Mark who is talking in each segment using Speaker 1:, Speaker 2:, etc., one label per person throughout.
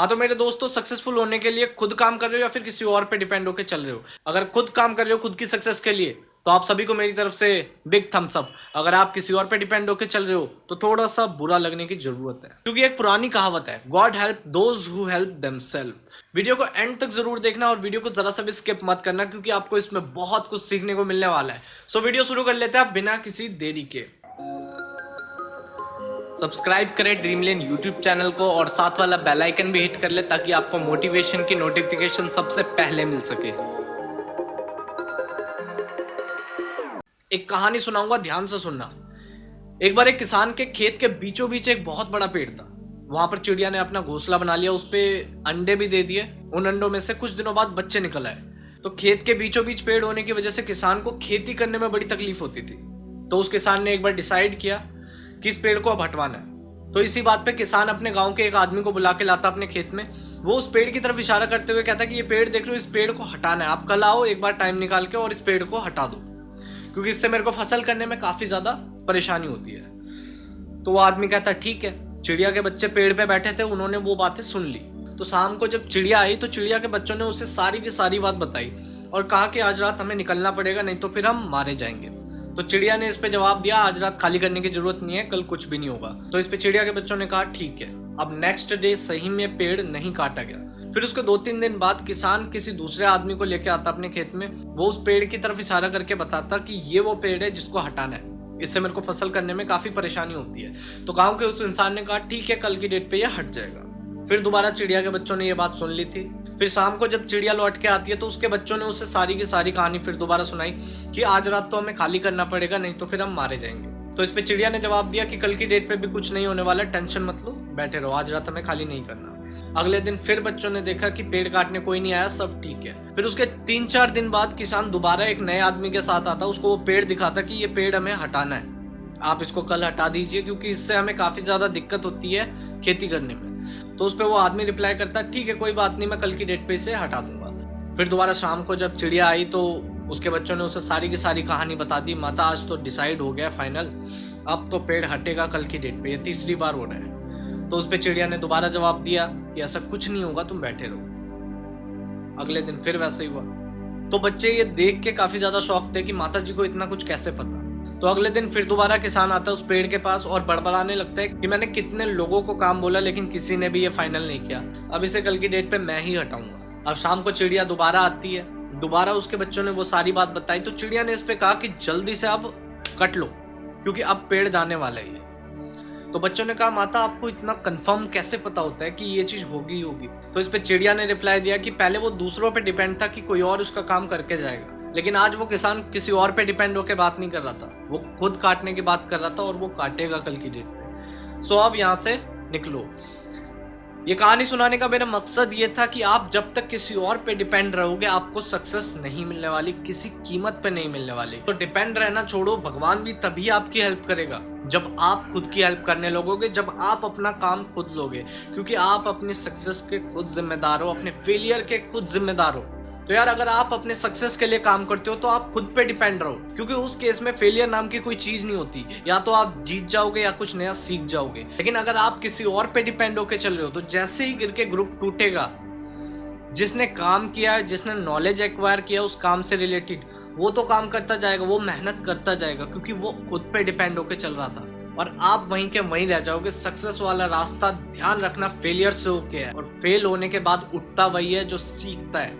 Speaker 1: हाँ तो मेरे दोस्तों, सक्सेसफुल होने के लिए खुद काम कर रहे हो या फिर किसी और पे डिपेंड होकर चल रहे हो? अगर खुद काम कर रहे हो खुद की सक्सेस के लिए, तो आप सभी को मेरी तरफ से बिग थम्स अप। अगर आप किसी और पे डिपेंड होकर चल रहे हो तो थोड़ा सा बुरा लगने की जरूरत है, क्योंकि एक पुरानी कहावत है, God help those who help themselves. Video को एंड तक जरूर देखना और वीडियो को जरा सा भी स्किप मत करना, क्योंकि आपको इसमें बहुत कुछ सीखने को मिलने वाला है। सो वीडियो शुरू कर लेते हैं आप बिना किसी देरी के। सब्सक्राइब करें ड्रीमलेन यूट्यूब चैनल को और साथ वाला बेल आइकन भी हिट कर ले, ताकि आपको मोटिवेशन की नोटिफिकेशन सबसे पहले मिल सके। एक कहानी सुनाऊंगा, ध्यान से सुनना। एक बार एक किसान के खेत के बीचों बीच एक बहुत बड़ा पेड़ था। वहां पर चिड़िया ने अपना घोंसला बना लिया, उस पे अंडे भी दे दिए। उन अंडों में से कुछ दिनों बाद बच्चे निकल आए। तो खेत के बीचों बीच पेड़ होने की वजह से किसान को खेती करने में बड़ी तकलीफ होती थी। तो उस किसान ने एक बार डिसाइड किया कि इस पेड़ को अब हटवाना है। तो इसी बात पे किसान अपने गांव के एक आदमी को बुला के लाता अपने खेत में। वो उस पेड़ की तरफ इशारा करते हुए कहता कि ये पेड़ देख लो, इस पेड़ को हटाना है, आप कल आओ एक बार टाइम निकाल के और इस पेड़ को हटा दो, क्योंकि इससे मेरे को फसल करने में काफी ज्यादा परेशानी होती है। तो वो आदमी कहता ठीक है। चिड़िया के बच्चे पेड़ पे बैठे थे, उन्होंने वो बातें सुन ली। तो शाम को जब चिड़िया आई तो चिड़िया के बच्चों ने उसे सारी की सारी बात बताई और कहा कि आज रात हमें निकलना पड़ेगा, नहीं तो फिर हम मारे जाएंगे। तो चिड़िया ने इस पे जवाब दिया, आज रात खाली करने की जरूरत नहीं है, कल कुछ भी नहीं होगा। तो इस पे चिड़िया के बच्चों ने कहा ठीक है। अब नेक्स्ट डे सही में पेड़ नहीं काटा गया। फिर उसके 2-3 दिन बाद किसान किसी दूसरे आदमी को लेके आता अपने खेत में। वो उस पेड़ की तरफ इशारा करके बताता कि ये वो पेड़ है जिसको हटाना है, इससे मेरे को फसल करने में काफी परेशानी होती है। तो गाँव के उस इंसान ने कहा ठीक है, कल की डेट पे ये हट जाएगा। फिर दोबारा चिड़िया के बच्चों ने ये बात सुन ली थी। फिर शाम को जब चिड़िया लौट के आती है तो उसके बच्चों ने उसे सारी की सारी कहानी फिर दोबारा सुनाई कि आज रात तो हमें खाली करना पड़ेगा, नहीं तो फिर हम मारे जाएंगे। तो इस पे चिड़िया ने जवाब दिया कि कल की डेट पे भी कुछ नहीं होने वाला, टेंशन मत लो, बैठे रहो, आज रात हमें खाली नहीं करना। अगले दिन फिर बच्चों ने देखा कि पेड़ काटने कोई नहीं आया, सब ठीक है। फिर उसके 3-4 दिन बाद किसान दोबारा एक नए आदमी के साथ आता, उसको वो पेड़ दिखाता कि ये पेड़ हमें हटाना है, आप इसको कल हटा दीजिए, क्योंकि इससे हमें काफी ज्यादा दिक्कत होती है खेती करने में। तो उस पे वो आदमी रिप्लाई करता ठीक है कोई बात नहीं, मैं कल की डेट पे इसे हटा दूंगा। फिर दोबारा शाम को जब चिड़िया आई तो उसके बच्चों ने उसे सारी की सारी कहानी बता दी। माता आज तो डिसाइड हो गया फाइनल, अब तो पेड़ हटेगा कल की डेट पे, ये 3री बार हो रहा है। तो उस पे चिड़िया ने दोबारा जवाब दिया कि ऐसा कुछ नहीं होगा, तुम बैठे रहो। अगले दिन फिर वैसे ही हुआ। तो बच्चे ये देख के काफी ज्यादा शॉक थे कि माता जी को इतना कुछ कैसे पता। तो अगले दिन फिर दोबारा किसान आता है उस पेड़ के पास और बड़बड़ाने लगता है कि मैंने कितने लोगों को काम बोला, लेकिन किसी ने भी ये फाइनल नहीं किया, अब इसे कल की डेट पे मैं ही हटाऊंगा। अब शाम को चिड़िया दोबारा आती है, दोबारा उसके बच्चों ने वो सारी बात बताई। तो चिड़िया ने इस पे कहा कि जल्दी से अब कट लो, क्योंकि अब पेड़ जाने वाला है। तो बच्चों ने कहा माता आपको इतना कंफर्म कैसे पता होता है कि ये चीज होगी ही होगी? तो इस पे चिड़िया ने रिप्लाई दिया कि पहले वो दूसरों पे डिपेंड था कि कोई और उसका काम करके जाएगा, लेकिन आज वो किसान किसी और पे डिपेंड होकर बात नहीं कर रहा था, वो खुद काटने की बात कर रहा था और वो काटेगा कल की डेट पे। सो अब यहाँ से निकलो। ये कहानी सुनाने का मेरा मकसद ये था कि आप जब तक किसी और पे डिपेंड रहोगे आपको सक्सेस नहीं मिलने वाली, किसी कीमत पे नहीं मिलने वाली। तो डिपेंड रहना छोड़ो, भगवान भी तभी आपकी हेल्प करेगा जब आप खुद की हेल्प करने लगोगे, जब आप अपना काम खुद लोगे, क्योंकि आप अपनी सक्सेस के खुद जिम्मेदार हो, अपने फेलियर के खुद जिम्मेदार हो। तो यार अगर आप अपने सक्सेस के लिए काम करते हो तो आप खुद पे डिपेंड रहो, क्योंकि उस केस में फेलियर नाम की कोई चीज नहीं होती, या तो आप जीत जाओगे या कुछ नया सीख जाओगे। लेकिन अगर आप किसी और पे डिपेंड होके चल रहे हो तो जैसे ही गिर के ग्रुप टूटेगा, जिसने काम किया है, जिसने नॉलेज एक्वायर किया उस काम से रिलेटेड, वो तो काम करता जाएगा, वो मेहनत करता जाएगा, क्योंकि वो खुद पे डिपेंड होके चल रहा था, और आप वहीं के वहीं रह जाओगे। सक्सेस वाला रास्ता ध्यान रखना फेलियर से होके है, और फेल होने के बाद उठता वही है जो सीखता है।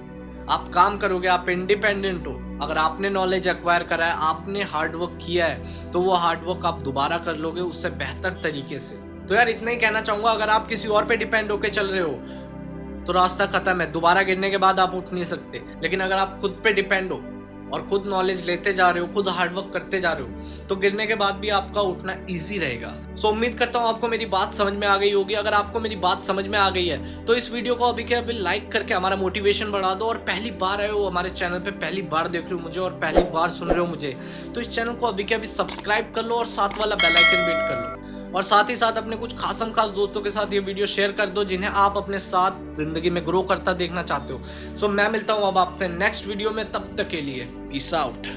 Speaker 1: आप काम करोगे, आप इंडिपेंडेंट हो। अगर आपने नॉलेज एक्वायर करा है, आपने हार्डवर्क किया है, तो वो हार्डवर्क आप दोबारा कर लोगे उससे बेहतर तरीके से। तो यार इतना ही कहना चाहूंगा, अगर आप किसी और पे डिपेंड होके चल रहे हो तो रास्ता खत्म है, दोबारा गिरने के बाद आप उठ नहीं सकते। लेकिन अगर आप खुद पे डिपेंड हो और खुद नॉलेज लेते जा रहे हो, खुद हार्डवर्क करते जा रहे हो, तो गिरने के बाद भी आपका उठना इजी रहेगा। सो उम्मीद करता हूँ आपको मेरी बात समझ में आ गई होगी। अगर आपको मेरी बात समझ में आ गई है तो इस वीडियो को अभी के अभी लाइक करके हमारा मोटिवेशन बढ़ा दो। और पहली बार आए हो हमारे चैनल पे, पहली बार देख रहे हो मुझे और पहली बार सुन रहे हो मुझे, तो इस चैनल को अभी के अभी सब्सक्राइब कर लो और साथ वाला बेल आइकन भी हिट कर लो। और साथ ही साथ अपने कुछ खासम खास दोस्तों के साथ ये वीडियो शेयर कर दो जिन्हें आप अपने साथ जिंदगी में ग्रो करता देखना चाहते हो। सो मैं मिलता हूँ अब आपसे नेक्स्ट वीडियो में, तब तक के लिए पीस आउट।